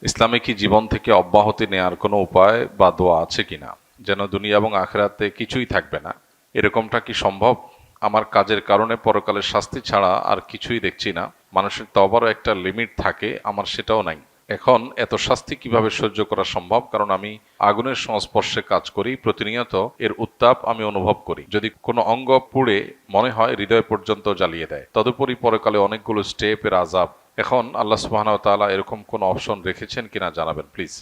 ইসলামে কি জীবন থেকে অব্যাহতি নেয়ার কোনো উপায় বা দোয়া আছে কিনা, যেন দুনিয়া এবং আখিরাতে কিছুই থাকবে না? এরকমটা কি সম্ভব? আমার কাজের কারণে পরকালের শাস্তি ছাড়া আর কিছুই দেখছি না। মানুষের তওবারও একটা লিমিট থাকে, আমার সেটাও নাই। এখন এত শাস্তি কিভাবে সহ্য করা সম্ভব? কারণ আমি আগুনের সংস্পর্শে কাজ করি, প্রতিনিয়ত এর উত্তাপ আমি অনুভব করি। যদি কোনো অঙ্গ পুড়ে মনে হয় হৃদয় পর্যন্ত জ্বালিয়ে দেয়। তদুপরি পরকালে অনেকগুলো স্টেপের আযাব। এখন আল্লাহ সুবহানাহু ওয়া তাআলা এরকম কোন অপশন রেখেছেন কিনা জানাবেন প্লিজ।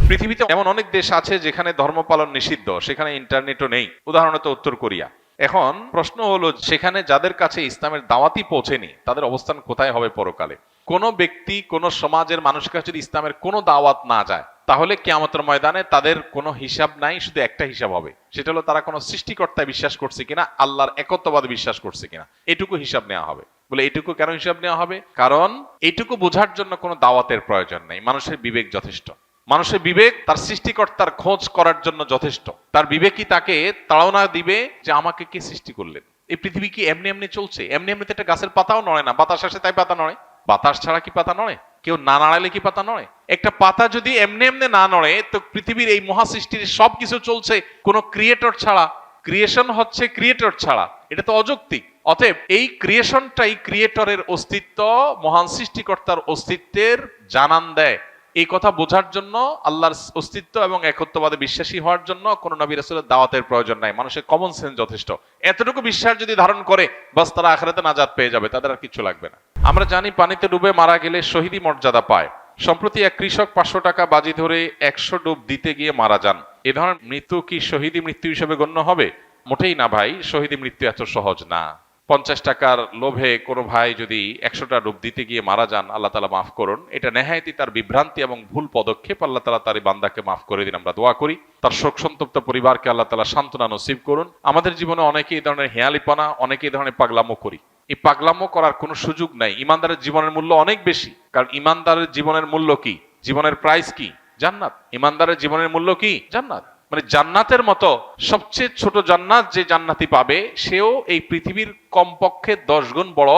পৃথিবীতে এমন অনেক দেশ আছে যেখানে ধর্ম পালন নিষিদ্ধ, সেখানে ইন্টারনেটও নেই। উদাহরণত উত্তর কোরিয়া। এখন প্রশ্ন হলো, সেখানে যাদের কাছে ইসলামের দাওয়াতই পৌঁছেনি তাদের অবস্থান কোথায় হবে পরকালে? কোন ব্যক্তি কোন সমাজের মানুষের কাছে যদি ইসলামের কোনো দাওয়াত না যায়, তাহলে কিয়ামতের ময়দানে তাদের কোনো হিসাব নাই, শুধু একটা হিসাব হবে। সেটা হলো তারা কোনো সৃষ্টিকর্তায় বিশ্বাস করছে কিনা, আল্লাহর একত্ববাদে বিশ্বাস করছে কিনা, এটুকু হিসাব নেওয়া হবে। বলে এইটুকু কেন হিসাব নেওয়া হবে? কারণ এইটুকু বোঝার জন্য কোনো দাওয়াতের প্রয়োজন নেই। মানুষের বিবেক যথেষ্ট। মানুষের বিবেক তার সৃষ্টিকর্তার খোঁজ করার জন্য যথেষ্ট। তার বিবেকই তাকে তাড়না দিবে যে আমাকে কে সৃষ্টি করলেন। এই পৃথিবী কি এমনি এমনি চলছে? এমনি এমনিতে একটা গাছের পাতাও নড়ে না, বাতাস আসে তাই পাতা নড়ে। বাতাস ছাড়া কি পাতা নড়ে? কেউ না নাড়ালে কি পাতা নড়ে? একটা পাতা যদি এমনি এমনি না নড়ে, তো পৃথিবীর এই মহাসৃষ্টির সবকিছু চলছে কোনো ক্রিয়েটর ছাড়া। ক্রিয়েশন হচ্ছে ক্রিয়েটর ছাড়া, এটা তো অযৌক্তিক। অতএব এই ক্রিয়েশনটাই ক্রিয়েটরের অস্তিত্ব, মহান সৃষ্টিকর্তার অস্তিত্বের জানান দেয়। এই কথা বোঝার জন্য, আল্লাহর অস্তিত্ব এবং একত্ববাদে বিশ্বাসী হওয়ার জন্য কোন নবী রাসূলের দাওয়াতের প্রয়োজন নাই। মানুষের কমন সেন্স যথেষ্ট। এতটুকু বিশ্বাস যদি ধারণ করে, বাস তারা আখিরাতে নাজাত পেয়ে যাবে, তাদের আর কিছু লাগবে না। আমরা জানি পানিতে ডুবে মারা গেলে শহীদি মর্যাদা পায়। সম্প্রতি এক কৃষক 500 টাকা বাজি ধরে 100 ডুব দিতে গিয়ে মারা যান। এ ধরনের মৃত্যু কি শহীদি মৃত্যু হিসেবে গণ্য হবে? মোটেই না ভাই, শহীদি মৃত্যু এত সহজ না। 50 টাকার লোভে কোনো ভাই যদি 100টা ডুব দিতে গিয়ে মারা যান, আল্লাহ তাআলা মাফ করুন। এটা নেহায়েতই তার বিভ্রান্তি এবং ভুল পদক্ষেপ। আল্লাহ তাআলা তার এই বান্দাকে মাফ করে দিন, আমরা দোয়া করি। তার শোক সন্তপ্ত পরিবারকে আল্লাহ তাআলা সান্ত্বনা নসিব করুন। আমাদের জীবনে অনেকে এই ধরনের হেয়ালিপনা, অনেকে এই ধরনের পাগলামো করি। এই পাগলামো করার কোনো সুযোগ নাই। ইমানদারের জীবনের মূল্য অনেক বেশি। কারণ ইমানদারের জীবনের মূল্য কি? জীবনের প্রাইস কি? জান্নাত। ইমানদারের জীবনের মূল্য কি? জান্নাত। মানে জান্নাতের মতো সবচেয়ে ছোট জান্নাত যে জান্নাতি পাবে, সেও এই পৃথিবীর কমপক্ষে 10 গুণ বড়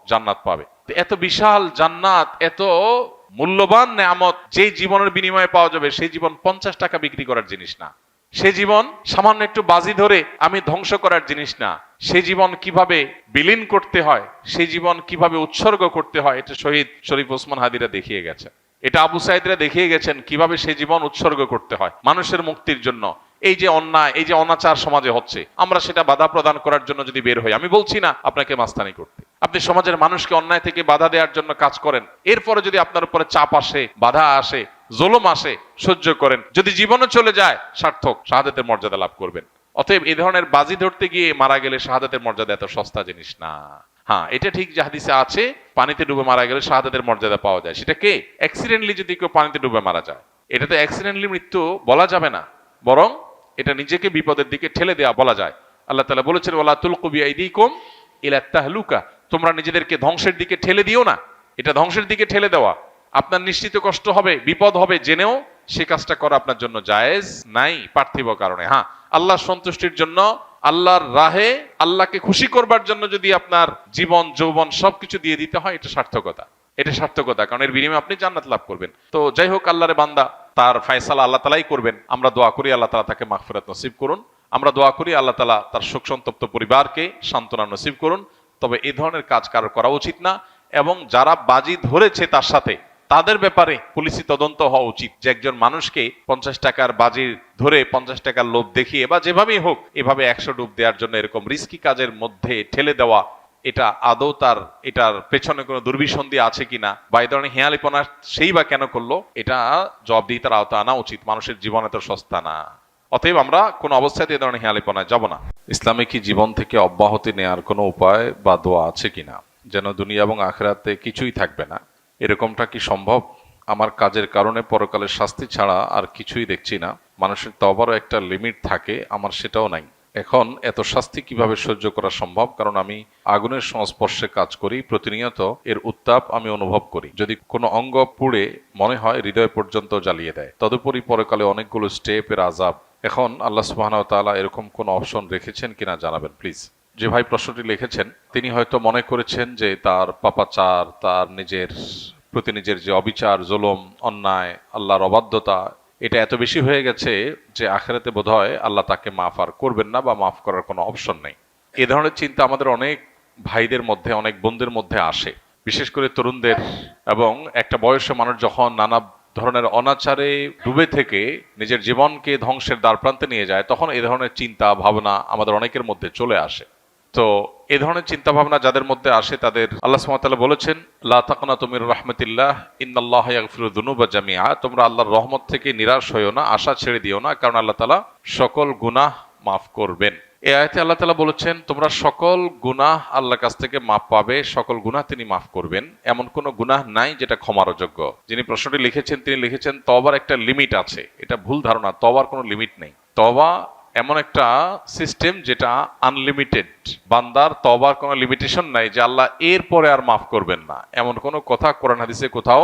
জান্নাত পাবে। এত বিশাল জান্নাত, এত মূল্যবান নেয়ামত যে জীবনের বিনিময়ে পাওয়া যাবে, সেই জীবন 50 টাকা বিক্রি করার জিনিস না। সে জীবন সামান্য একটু বাজি ধরে আমি ধ্বংস করার জিনিস না। সে জীবন কিভাবে বিলীন করতে হয়, সে জীবন কিভাবে উৎসর্গ করতে হয়, এটা শহীদ শরীফ ওসমান হাদিরা দেখিয়ে গেছে। এটা আবু সাইদরা দেখিয়ে গেছেন কিভাবে সে জীবন উৎসর্গ করতে হয় মানুষের মুক্তির জন্য। এই যে অন্যায়, এই যে অনাচার সমাজে হচ্ছে, আমরা সেটা বাধা প্রদান করার জন্য যদি বের হই, আমি বলছি না আপনাকে মাস্তানি করতে, আপনি সমাজের মানুষকে অন্যায় থেকে বাধা দেওয়ার জন্য কাজ করেন। এরপরে যদি আপনার উপরে চাপ আসে, বাধা আসে, জুলুম আসে, সহ্য করেন। যদি জীবনও চলে যায়, সার্থক, শাহাদাতের মর্যাদা লাভ করবেন। অতএব এই ধরনের বাজি ধরতে গিয়ে মারা গেলে শাহাদাতের মর্যাদা এত সস্তা জিনিস না। হ্যাঁ, এটা ঠিক যে হাদিসে আছে পানিতে ডুবে মারা গেলে শাহাদাতের মর্যাদা পাওয়া যায়। সেটা কে? অ্যাক্সিডেন্টলি যদি কেউ পানিতে ডুবে মারা যায়, এটা তো অ্যাক্সিডেন্টলি মৃত্যু বলা যাবে না, বরং এটা নিজেকে বিপদের দিকে ঠেলে দেওয়া বলা যায়। আল্লাহ তাআলা বলেছেন, ওয়ালা তুলকু বিআইদিকুম ইলা তাহলুকা, তোমরা নিজেদেরকে ধ্বংসের দিকে ঠেলে দিও না। এটা ধ্বংসের দিকে ঠেলে দেওয়া। আপনার নিশ্চিত কষ্ট হবে, বিপদ হবে, জেনেও সে কাজটা করা আপনার জন্য জায়েজ নাই পার্থিব কারণে। হ্যাঁ, আল্লাহর সন্তুষ্টির জন্য, আল্লাহর রাহে, আল্লাহকে খুশি করবার জন্য যদি আপনার জীবন যৌবন সবকিছু দিয়ে দিতে হয়, এটা সার্থকতা। এটা সার্থকতা, কারণ এর বিনিময়ে আপনি জান্নাত লাভ করবেন। তো যাই হোক, আল্লাহর বান্দা, তার ফয়সালা আল্লাহ তাআলাই করবেন। আমরা দোয়া করি আল্লাহ তাআলা তাকে মাগফিরাত নসিব করুন। আমরা দোয়া করি আল্লাহ তাআলা তার শোক সন্তপ্ত পরিবারকে সান্ত্বনা নসিব করুন। তবে এই ধরনের কাজ কারো করা উচিত না। এবং যারা বাজি ধরেছে তার সাথে, তাদের ব্যাপারে পুলিশি তদন্ত হওয়া উচিত। যে একজন মানুষকে 50 টাকার বাজি ধরে, 50 টাকার লোভ দেখিয়ে বা যেভাবেই হোক এভাবে 100 ডুব দেওয়ার জন্য এরকম রিস্কি কাজের মধ্যে ঠেলে দেওয়া, এটা আদৌ তার এটার পেছনে কোনো দুর্বিসন্ধি আছে কিনা, বা এই ধরনের হেয়ালিপনা সেই বা কেন করলো, এটা জবাবদিহিতার আওতা আনা উচিত। মানুষের জীবন এত সস্তা না। অতএব আমরা কোনো অবস্থাতে এই ধরনের হেয়ালিপনায় যাব না। ইসলামে কি জীবন থেকে অব্যাহতি নেয়ার কোনো উপায় বা দোয়া আছে কিনা, যেন দুনিয়া এবং আখিরাতে কিছুই থাকবে না? এরকমটা কি সম্ভব? আমার কাজের কারণে পরকালের শাস্তি ছাড়া আর কিছুই দেখছি না। মানুষের তওবারও একটা লিমিট থাকে, আমার সেটাও নাই। এখন এত শাস্তি কিভাবে সহ্য করা সম্ভব? কারণ আমি আগুনের সংস্পর্শে কাজ করি, প্রতিনিয়ত এর উত্তাপ আমি অনুভব করি। যদি কোনো অঙ্গ পুড়ে মনে হয় হৃদয় পর্যন্ত জ্বালিয়ে দেয়। তদুপরি পরকালে অনেকগুলো স্টেপের আযাব। এখন আল্লাহ সুবহানাহু ওয়া তাআলা এরকম কোন অপশন রেখেছেন কিনা জানাবেন প্লিজ। যে ভাই প্রশ্নটি লিখেছেন, তিনি হয়তো মনে করেছেন যে তার পাপাচার, তার নিজের প্রতি নিজের যে অবিচার, জুলুম, অন্যায়, আল্লাহর অবাধ্যতা, এটা এত বেশি হয়ে গেছে যে আখিরাতে বোধহয় আল্লাহ তাকে মাফ আর করবেন না বা মাফ করার কোনো অপশন নেই। এ ধরনের চিন্তা আমাদের অনেক ভাইদের মধ্যে, অনেক বোনদের মধ্যে আসে, বিশেষ করে তরুণদের। এবং একটা বয়সে মানুষ যখন নানা ধরনের অনাচারে ডুবে থেকে নিজের জীবনকে ধ্বংসের দ্বারপ্রান্তে নিয়ে যায়, তখন এই ধরনের চিন্তা ভাবনা আমাদের অনেকের মধ্যে চলে আসে। তো এই ধরনের চিন্তা ভাবনা যাদের মধ্যে আসে তাদের আল্লাহ সুবহানাহু ওয়া তাআলা বলেছেন, লা তাকনাতু মির রাহমাতিল্লাহ ইন্নাল্লাহা ইয়াগফিরু যুনুবা জামিআ, তোমরা আল্লাহর রহমত থেকে নিরাশ হইও না, আশা ছেড়ে দিও না, কারণ আল্লাহ তাআলা সকল গুনাহ মাফ করবেন। এই আয়াতে আল্লাহ তাআলা বলেছেন তোমরা সকল গুনাহ আল্লাহর কাছ থেকে মাফ পাবে, সকল গুনাহ তিনি মাফ করবেন। এমন কোনো গুনাহ নাই যেটা ক্ষমার অযোগ্য। যিনি প্রশ্নটি লিখেছেন তিনি লিখেছেন তওবার একটা লিমিট আছে। এটা ভুল ধারণা, তওবার কোনো লিমিট নেই। তওবা এমন একটা সিস্টেম যেটা আনলিমিটেড। বান্দার তওবার কোনো লিমিটেশন নাই যে আল্লাহ এর পরে আর মাফ করবেন না, এমন কোনো কথা কোরআন হাদিসে কোথাও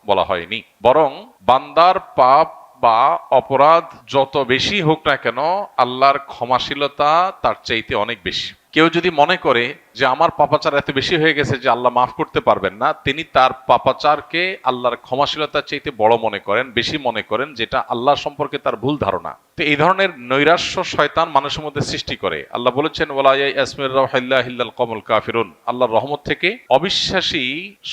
বলা হয়নি। বরং বান্দার পাপ বা অপরাধ যত বেশি হোক না কেন, আল্লাহর ক্ষমাশীলতা তার চাইতে অনেক বেশি। কেউ যদি মনে করে যে আমার পাপাচার এত বেশি হয়ে গেছে যে আল্লাহ মাফ করতে পারবেন না, তিনি তার পাপাচারকে আল্লাহর ক্ষমাশীলতার চাইতে বড় মনে করেন, বেশি মনে করেন, যেটা আল্লাহ সম্পর্কে তার ভুল ধারণা। তো এই ধরনের নৈরাশ্য শয়তান মানুষের মধ্যে সৃষ্টি করে। আল্লাহ বলেছেন ওয়ালা ইয়াসমির রাহিল্লাহ ইল্লাল কওমুল কাফিরুন, আল্লাহর রহমত থেকে অবিশ্বাসী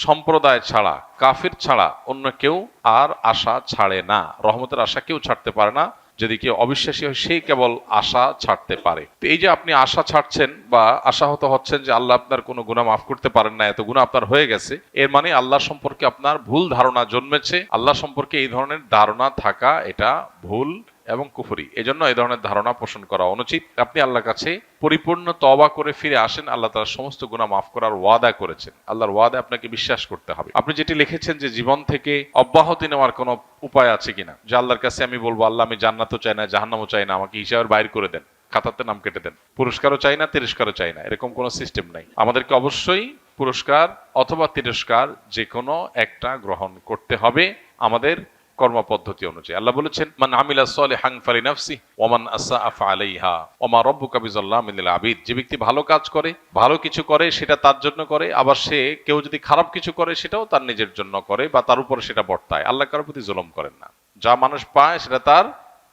সম্প্রদায় ছাড়া, কাফির ছাড়া অন্য কেউ আর আশা ছাড়ে না। রহমতের আশা কেউ ছাড়তে পারে না, যদি কেউ অবিশ্বাসী হয় সেই কেবল আশা ছাড়তে পারে। তো এই যে আপনি আশা ছাড়ছেন বা আশাহত হচ্ছেন যে আল্লাহ আপনার কোনো গুনাহ মাফ করতে পারেন না, এত গুনাহ আপনার হয়ে গেছে, এর মানে আল্লাহ সম্পর্কে আপনার ভুল ধারণা জন্মেছে। আল্লাহ সম্পর্কে এই ধরনের ধারণা থাকা এটা ভুল এবং কুফরি। এজন্য এই ধরনের ধারণা পোষণ করা অনুচিত। আপনি আল্লাহর কাছে পরিপূর্ণ তওবা করে ফিরে আসেন, আল্লাহ তাআলা সমস্ত গুনাহ মাফ করার ওয়াদা করেছেন। আল্লাহর ওয়াদা আপনাকে বিশ্বাস করতে হবে। আপনি যেটি লিখেছেন যে জীবন থেকে অব্যাহতি নেওয়ার কোনো উপায় আছে কিনা, যে আল্লাহর কাছে আমি বলবো আল্লাহ আমি জান্নাতও চাই না, জাহান্নামও চাই না, আমাকে হিসাবের বাইর করে দেন, খাতাতে নাম কেটে দেন, পুরস্কারও চাই না, তিরস্কারও চাই না, এরকম কোনো সিস্টেম নাই। আমাদেরকে অবশ্যই পুরস্কার অথবা তিরস্কার যে কোনো একটা গ্রহণ করতে হবে আমাদের কর্মপদ্ধতি অনুযায়ী। আল্লাহ বলেছেন মান আমিলা সলিহান ফালিনাফসি ওয়া মান আসআ ফাআলাইহা ওয়া মা রাব্বুকা বিযাল্লামিন লিল আবিদ। যে ব্যক্তি ভালো কাজ করে, ভালো কিছু করে, সেটা তার জন্য করে, আবার সে কেউ যদি খারাপ কিছু করে সেটাও তার নিজের জন্য করে বা তার উপরে সেটা বর্তায়। আল্লাহ কারোর প্রতি জুলুম করেন না, যা মানুষ পায় সেটা তার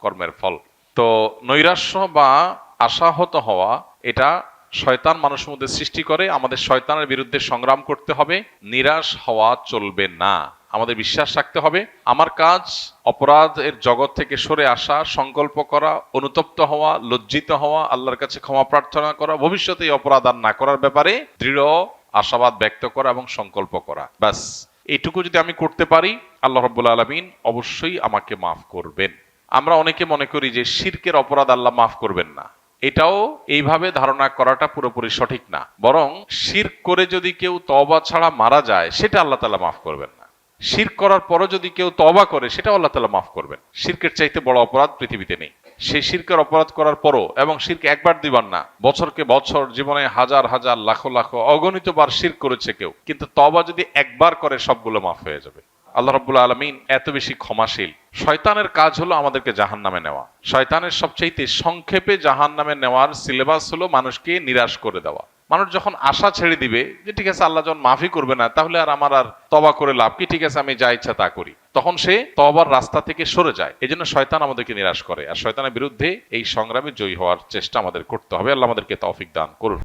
কর্মের ফল। তো নৈরাশ্য বা আশাহত হওয়া এটা শয়তান মানুষের মধ্যে সৃষ্টি করে। আমাদের শয়তানের বিরুদ্ধে সংগ্রাম করতে হবে, নিরাশ হওয়া চলবে না। আমাদের বিশ্বাস রাখতে হবে আমার কাজ অপরাধের জগৎ থেকে সরে আসা, সংকল্প করা, অনুতপ্ত হওয়া, লজ্জিত হওয়া, আল্লাহর কাছে ক্ষমা প্রার্থনা করা, ভবিষ্যতে এই অপরাধ আর না করার ব্যাপারে দৃঢ় আশাবাদ ব্যক্ত করা এবং সংকল্প করা। ব্যাস এইটুকু যদি আমি করতে পারি, আল্লাহ রাব্বুল আলামিন অবশ্যই আমাকে মাফ করবেন। আমরা অনেকে মনে করি যে শিরকের অপরাধ আল্লাহ মাফ করবেন না। এটাও এইভাবে ধারণা করাটা পুরোপুরি সঠিক না। বরং শিরক করে যদি কেউ তওবা ছাড়া মারা যায়, সেটা আল্লাহ তাআলা মাফ করবেন না। শিরক করার পরও যদি কেউ তওবা করে, সেটাও আল্লাহ তাআলা মাফ করবেন। শিরকের চাইতে বড় অপরাধ পৃথিবীতে নেই। সেই শিরকের অপরাধ করার পরও, এবং শিরক একবার দুইবার না, বছরকে বছর, জীবনে হাজার হাজার লাখো লাখো অগণিত বার শিরক করেছে কেউ, কিন্তু তওবা যদি একবার করে সবগুলো মাফ হয়ে যাবে। আল্লাহ রাব্বুল আলামিন এত বেশি ক্ষমাশীল। শয়তানের কাজ হলো আমাদেরকে জাহান্নামে নেওয়া। শয়তানের সবচাইতে সংক্ষেপে জাহান্নামে নেওয়ার সিলেবাস হলো মানুষকে নিরাশ করে দেওয়া। মানুষ যখন আশা ছেড়ে দিবে যে ঠিক আছে আল্লাহ যখন মাফই করবে না, তাহলে আর আমার আর তওবা করে লাভ কি, ঠিক আছে আমি যা ইচ্ছা তা করি, তখন সে তওবার রাস্তা থেকে সরে যায়। এজন্য শয়তান আমাদেরকে নিরাশ করে, আর শয়তানের বিরুদ্ধে এই সংগ্রামে জয়ী হওয়ার চেষ্টা আমাদের করতে হবে। আল্লাহ আমাদেরকে তৌফিক দান করুন।